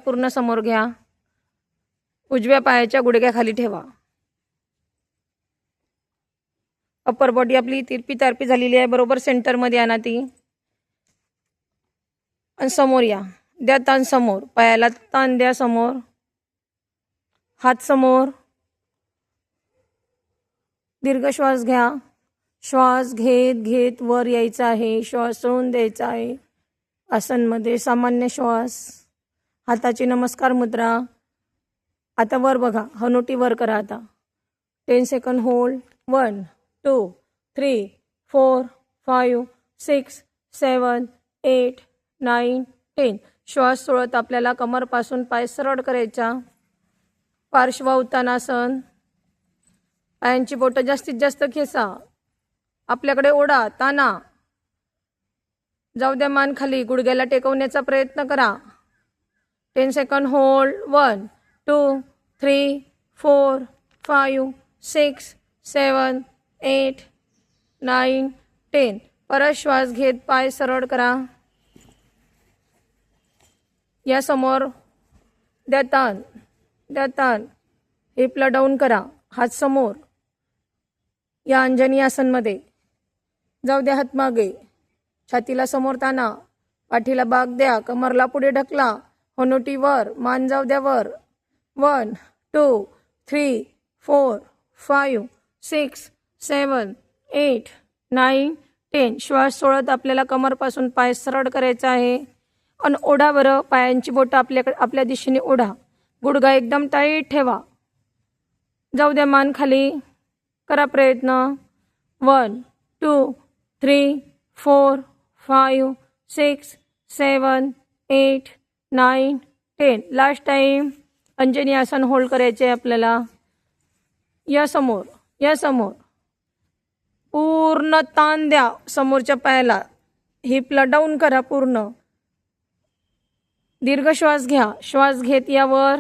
पूर्ण समोर घ्या. उजव्या पायाच्या गुडघ्याखाली ठेवा. अप्पर बॉडी आपली तिरपी तारपी झालेली आहे. बरोबर सेंटरमध्ये आणा ती आणि समोर या. द्या ताण समोर. पायाला ताण द्या समोर. हात समोर. दीर्घ श्वास घ्या. श्वास घेत घेत वर यायचा आहे. श्वास सोडून द्यायचा आहे. आसनमध्ये सामान्य श्वास. हाताची नमस्कार मुद्रा. आता वर बघा. हनुटी वर करा. आता 10 सेकंड होल्ड. 1 2 3 4 5 6 7 8 9 10. श्वास सोडत आपल्याला कमरपासून पाय सरळ करायचा. पार्श्व उत्तानासन. पायांची बोटं जास्तीत जास्त खेचा. आपल्याकडे ओढा. ताना. जाऊ द्या मान खाली. गुडघ्याला टेकवण्याचा प्रयत्न करा. 10 सेकंड होल्ड. 1 2 3 4 5 6 7 8 9 10. परत श्वास घेत पाय सरळ करा. या समोर. द्या ताण. द्या ताण. हिपला डाऊन करा. हात समोर. या अंजनी आसनमध्ये. जाऊ द्या हात मागे. छातीला समोर ताना. पाठीला बाग द्या. कमरला पुढे ढकला. हनुटी वर. मान जाऊ द्या वर. 1 2 3 4 5 6 7 8 9 10. श्वास सोडत आपल्याला कमरपासून पाय सरळ करायचा आहे. आणि ओढा बरं. पायांची बोटं आपल्या दिशेने ओढा. गुडघा एकदम टाईट ठेवा. जाऊ द्या मान खाली. करा प्रयत्न. 1 2 3 4 5 6 7 8 9 10. Last time. अंजनी आसन होल्ड करायचे आपल्याला. या समोर. या समोर. पूर्ण ताण द्या समोरच्या पायाला. हिपला डाऊन करा पूर्ण. दीर्घ श्वास घ्या. श्वास घेत यावर.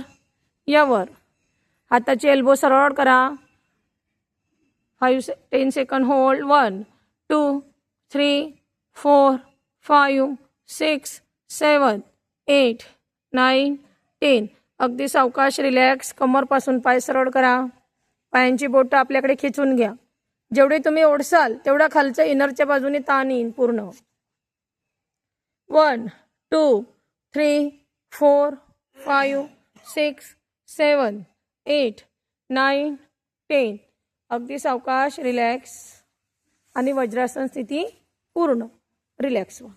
यावर. हाताची एल्बो सरळ करा. 10 सेकंड होल्ड. 1 2 3 4 5 6 7 8 9 10. अगदी सावकाश रिलॅक्स. कमरपासून पाय सरळ करा. पायांची बोटं आपल्याकडे खेचून घ्या. जेवढे तुम्ही ओढसाल तेवढा खालच्या इनरच्या बाजूने ताण येईल पूर्ण. 1 2 3 4 5 6 7 8 9 10. अगदी सावकाश रिलॅक्स आणि वज्रासन स्थिती पूर्ण. रिलॅक्स व्हा.